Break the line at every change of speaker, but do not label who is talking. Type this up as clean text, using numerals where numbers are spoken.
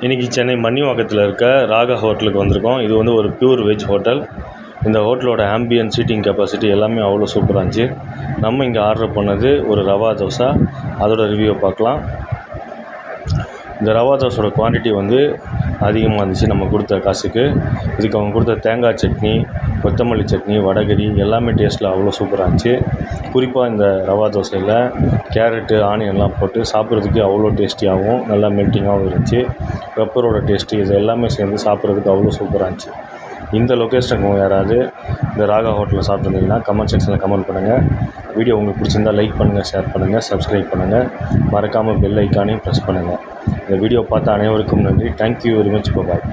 இன்றைக்கி சென்னை மன்னிவாக்கத்தில் இருக்க ராகா ஹோட்டலுக்கு வந்திருக்கோம். இது வந்து ஒரு பியூர் வெஜ் ஹோட்டல். இந்த ஹோட்டலோட ஆம்பியன்ஸ், சீட்டிங் கெப்பாசிட்டி எல்லாமே அவ்வளோ சூப்பராக இருந்துச்சு. நம்ம இங்கே ஆர்டர் பண்ணது ஒரு ரவா தோசை. அதோட ரிவ்யூவை பார்க்கலாம். இந்த ரவா தோசையோட குவான்டிட்டி வந்து அதிகமாக இருந்துச்சு நம்ம கொடுத்த காசுக்கு. இதுக்கு அவங்க கொடுத்த தேங்காய் சட்னி, கொத்தமல்லி சட்னி, வடகரி எல்லாமே டேஸ்ட்டில் அவ்வளோ சூப்பராக இருந்துச்சு. குறிப்பாக இந்த ரவா தோசையில் கேரட்டு, ஆனியன்லாம் போட்டு சாப்பிட்றதுக்கு அவ்வளோ டேஸ்டியாகவும் நல்லா மெல்ட்டிங்காகவும் இருந்துச்சு. பெப்பரோட டேஸ்ட்டு இது எல்லாமே சேர்ந்து சாப்பிட்றதுக்கு அவ்வளோ சூப்பராக இருந்துச்சு. இந்த லொக்கேஷனுக்கு யாராவது இந்த ராகா ஹோட்டலில் சாப்பிட்ருந்தீங்கன்னா கமெண்ட் செக்ஷனில் கமெண்ட் பண்ணுங்கள். வீடியோ உங்களுக்கு பிடிச்சிருந்தால் லைக் பண்ணுங்கள், ஷேர் பண்ணுங்கள், சப்ஸ்கிரைப் பண்ணுங்கள். மறக்காமல் பெல் ஐக்கானையும் ப்ரெஸ் பண்ணுங்கள். இந்த வீடியோ பார்த்த அனைவருக்கும் நன்றி. Thank you very much. பாய்.